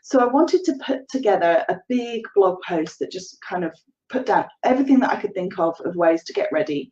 So I wanted to put together a big blog post that just kind of put down everything that I could think of ways to get ready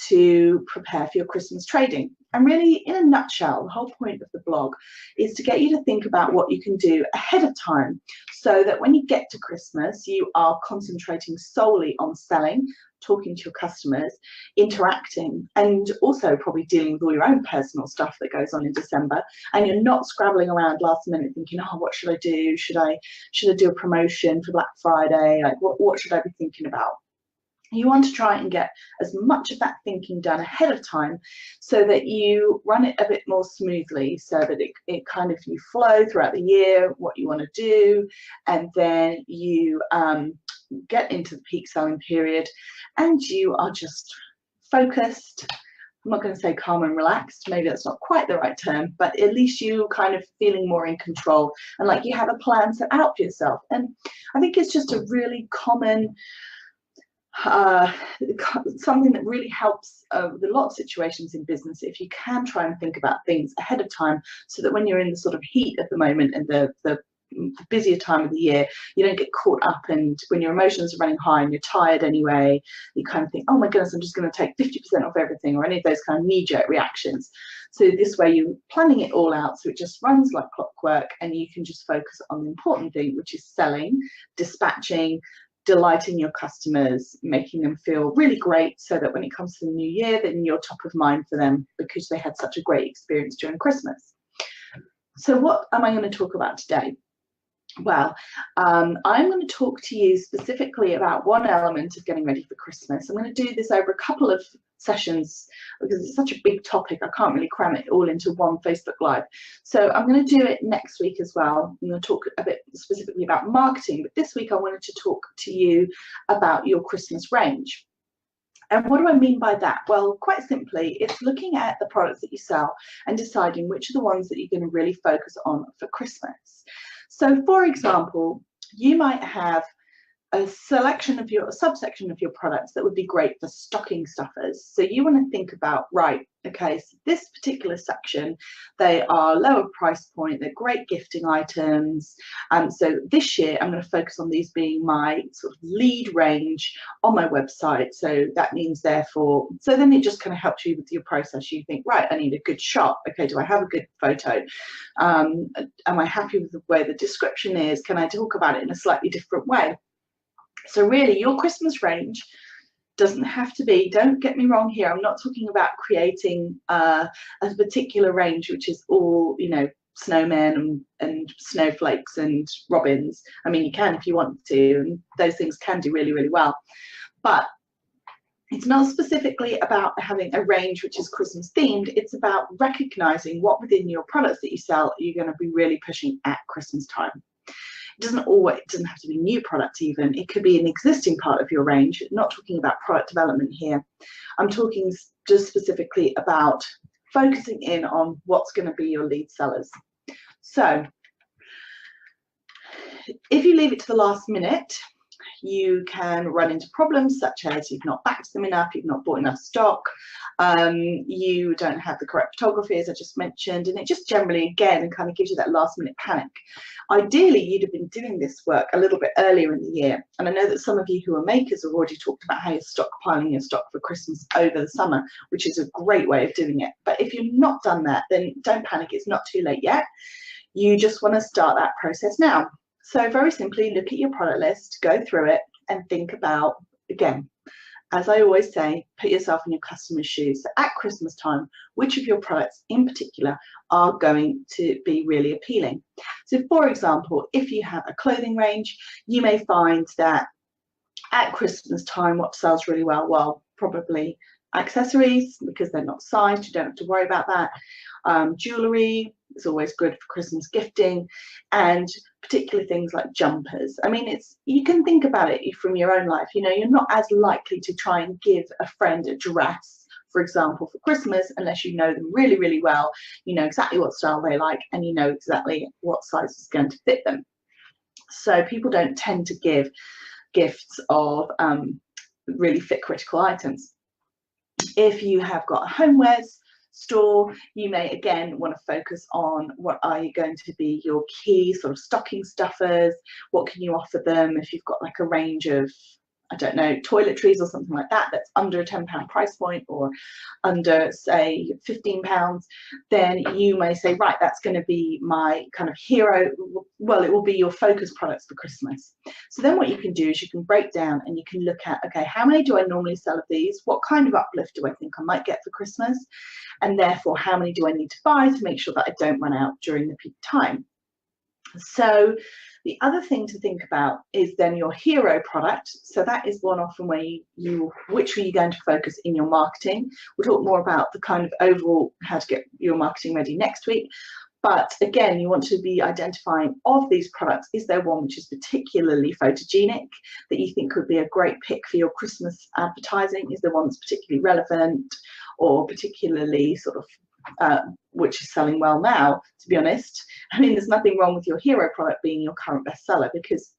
to prepare for your Christmas trading. And really, in a nutshell, the whole point of the blog is to get you to think about what you can do ahead of time so that when you get to Christmas, you are concentrating solely on selling, talking to your customers, interacting, and also probably dealing with all your own personal stuff that goes on in December. And you're not scrabbling around last minute thinking, oh, what should I do? Should I do a promotion for Black Friday? Like, what should I be thinking about? You want to try and get as much of that thinking done ahead of time so that you run it a bit more smoothly, so that it kind of, you flow throughout the year what you want to do, and then you get into the peak selling period and you are just focused. I'm not going to say calm and relaxed, maybe that's not quite the right term, but at least you kind of feeling more in control and like you have a plan set out for yourself. And I think it's just a really common something that really helps with a lot of situations in business, if you can try and think about things ahead of time, so that when you're in the sort of heat of the moment and the busier time of the year, you don't get caught up, and when your emotions are running high and you're tired anyway, you kind of think, oh my goodness, I'm just going to take 50% off everything, or any of those kind of knee-jerk reactions. So this way you're planning it all out so it just runs like clockwork, and you can just focus on the important thing, which is selling, dispatching, delighting your customers, making them feel really great, so that when it comes to the new year, then you're top of mind for them because they had such a great experience during Christmas. So what am I going to talk about today? Well, I'm going to talk to you specifically about one element of getting ready for Christmas. I'm going to do this over a couple of sessions because it's such a big topic. I can't really cram it all into one Facebook Live. So I'm going to do it next week as well. I'm going to talk a bit specifically about marketing, but this week I wanted to talk to you about your Christmas range. And what do I mean by that? Well, quite simply, it's looking at the products that you sell and deciding which are the ones that you're going to really focus on for Christmas. So, for example, you might have a selection of a subsection of your products that would be great for stocking stuffers. So you want to think about, right, okay, so this particular section, they are lower price point, they're great gifting items. So this year I'm going to focus on these being my sort of lead range on my website. So that means therefore, so then it just kind of helps you with your process. You think, right, I need a good shot. Okay, do I have a good photo? Am I happy with the way the description is? Can I talk about it in a slightly different way? So really, your Christmas range doesn't have to be, don't get me wrong here, I'm not talking about creating a particular range which is all, you know, snowmen and snowflakes and robins. I mean, you can if you want to, and those things can do really, really well. But it's not specifically about having a range which is Christmas themed. It's about recognizing what within your products that you sell you're going to be really pushing at Christmas time. It doesn't have to be new products even. It could be an existing part of your range. Not talking about product development here. I'm talking just specifically about focusing in on what's going to be your lead sellers. So if you leave it to the last minute, you can run into problems such as you've not backed them enough, you've not bought enough stock, you don't have the correct photography, as I just mentioned, and it just generally, again, kind of gives you that last minute panic. Ideally, you'd have been doing this work a little bit earlier in the year, and I know that some of you who are makers have already talked about how you're stockpiling your stock for Christmas over the summer, which is a great way of doing it. But if you've not done that, then don't panic, it's not too late yet. You just want to start that process now. So very simply, look at your product list, go through it, and think about, again, as I always say, put yourself in your customer's shoes. So at Christmas time, which of your products in particular are going to be really appealing? So for example, if you have a clothing range, you may find that at Christmas time, what sells really well? Well, probably accessories, because they're not sized, you don't have to worry about that. Jewelry is always good for Christmas gifting, and particularly things like jumpers. I mean, you can think about it from your own life. You know, you're not as likely to try and give a friend a dress, for example, for Christmas, unless you know them really, really well. You know exactly what style they like, and you know exactly what size is going to fit them. So people don't tend to give gifts of really fit critical items. If you have got homewares, store, you may again want to focus on what are you going to be your key sort of stocking stuffers, what can you offer them if you've got like a range of, I don't know, toiletries or something like that that's under a £10 price point or under, say, £15, then you may say, right, that's going to be my kind of hero. Well, it will be your focus products for Christmas. So then what you can do is you can break down and you can look at, okay, how many do I normally sell of these? What kind of uplift do I think I might get for Christmas? And therefore, how many do I need to buy to make sure that I don't run out during the peak time? So the other thing to think about is then your hero product. So that is one often where which are you going to focus in your marketing? We'll talk more about the kind of overall how to get your marketing ready next week. But again, you want to be identifying of these products, is there one which is particularly photogenic that you think could be a great pick for your Christmas advertising? Is there one that's particularly relevant or particularly sort of which is selling well now, to be honest? I mean, there's nothing wrong with your hero product being your current bestseller, because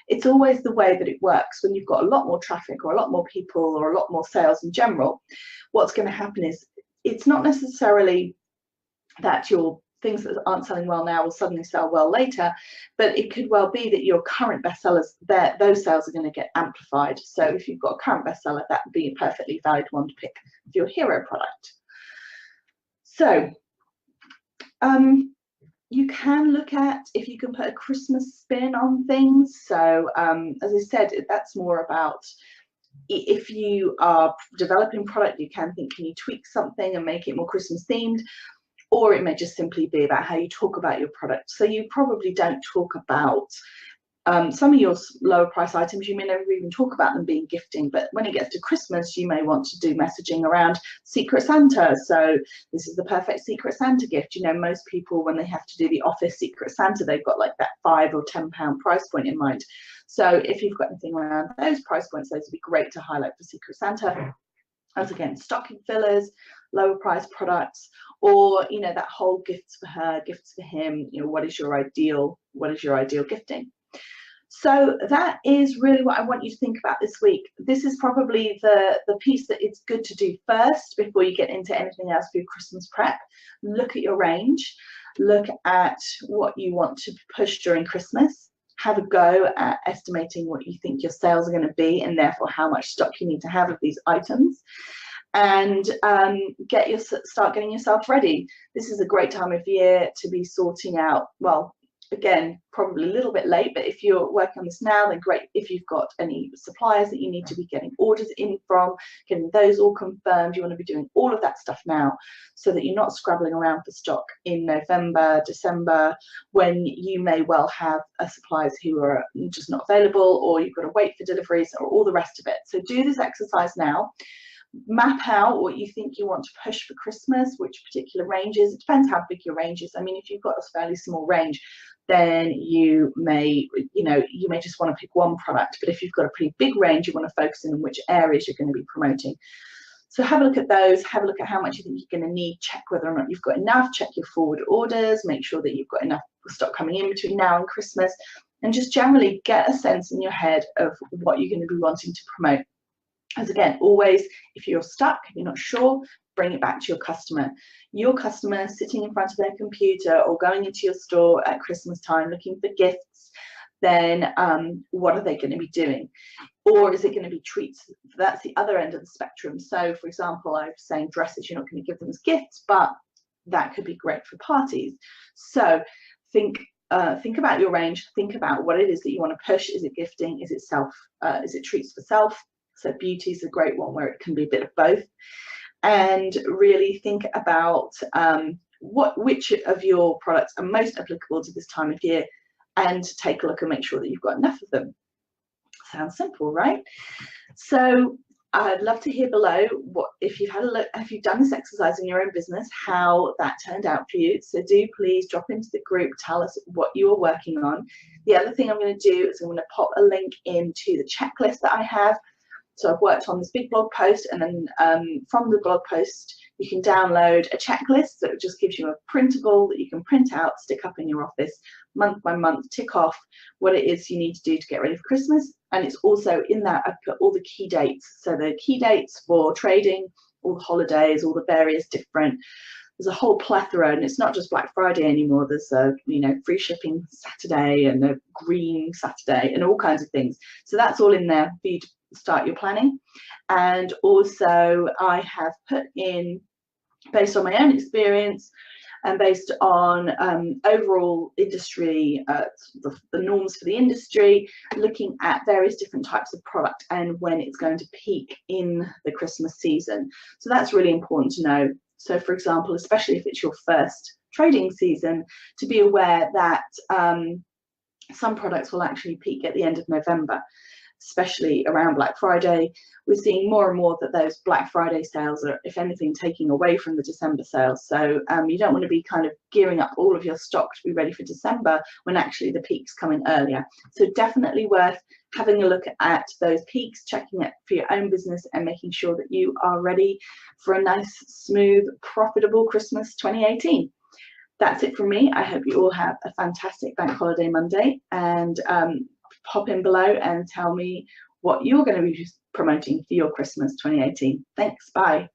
it's always the way that it works. When you've got a lot more traffic or a lot more people or a lot more sales in general, what's going to happen is it's not necessarily that your things that aren't selling well now will suddenly sell well later, but it could well be that your current bestsellers, those sales are going to get amplified. So if you've got a current bestseller, that would be a perfectly valid one to pick for your hero product. So you can look at if you can put a Christmas spin on things. So as I said, that's more about if you are developing product, you can think, can you tweak something and make it more Christmas themed? Or it may just simply be about how you talk about your product. So you probably don't talk about some of your lower price items, you may never even talk about them being gifting, but when it gets to Christmas, you may want to do messaging around Secret Santa. So this is the perfect Secret Santa gift. You know, most people, when they have to do the office Secret Santa, they've got like that £5 or £10 price point in mind. So if you've got anything around those price points, those would be great to highlight for Secret Santa. As again, stocking fillers, lower price products, or, you know, that whole gifts for her, gifts for him, you know, what is your ideal gifting? So that is really what I want you to think about this week. This is probably the piece that it's good to do first before you get into anything else for your Christmas prep. Look at your range, look at what you want to push during Christmas, have a go at estimating what you think your sales are going to be and therefore how much stock you need to have of these items, and start getting yourself ready. This is a great time of year to be sorting out, well, again, probably a little bit late, but if you're working on this now, then great. If you've got any suppliers that you need to be getting orders in from, getting those all confirmed, you want to be doing all of that stuff now so that you're not scrabbling around for stock in November, December, when you may well have suppliers who are just not available, or you've got to wait for deliveries or all the rest of it. So do this exercise now. Map out what you think you want to push for Christmas, which particular ranges. It depends how big your range is. I mean, if you've got a fairly small range, then you may just want to pick one product. But if you've got a pretty big range, you want to focus in on which areas you're going to be promoting. So have a look at those, have a look at how much you think you're going to need, check whether or not you've got enough, check your forward orders, make sure that you've got enough stock coming in between now and Christmas, and just generally get a sense in your head of what you're going to be wanting to promote. As again, always, if you're stuck, if you're not sure, bring it back to your customer. Your customer sitting in front of their computer or going into your store at Christmas time looking for gifts, then what are they going to be doing? Or is it going to be treats? That's the other end of the spectrum. So, for example, I was saying dresses, you're not going to give them as gifts, but that could be great for parties. So think about your range, think about what it is that you want to push. Is it gifting? Is it treats for self? So beauty is a great one where it can be a bit of both. And really think about which of your products are most applicable to this time of year, and take a look and make sure that you've got enough of them. Sounds simple, right? So I'd love to hear below if you've had a look, if you've done this exercise in your own business, how that turned out for you. So do please drop into the group, tell us what you are working on. The other thing I'm going to do is I'm going to pop a link into the checklist that I have. So I've worked on this big blog post, and then from the blog post you can download a checklist that just gives you a printable that you can print out, stick up in your office month by month, tick off what it is you need to do to get ready for Christmas. And it's also in that I've put all the key dates. So the key dates for trading all the holidays, all the various different, there's a whole plethora, and it's not just Black Friday anymore. There's a, you know, free shipping Saturday and a green Saturday and all kinds of things. So that's all in there for you to start your planning. And also I have put in, based on my own experience and based on overall industry, the norms for the industry, looking at various different types of product and when it's going to peak in the Christmas season. So that's really important to know. So for example, especially if it's your first trading season, to be aware that some products will actually peak at the end of November, especially around Black Friday. We're seeing more and more that those Black Friday sales are, if anything, taking away from the December sales. So you don't want to be kind of gearing up all of your stock to be ready for December when actually the peaks come in earlier. So definitely worth having a look at those peaks, checking it for your own business and making sure that you are ready for a nice, smooth, profitable Christmas 2018. That's it from me. I hope you all have a fantastic Bank Holiday Monday, and pop in below and tell me what you're going to be promoting for your Christmas 2018. Thanks, bye.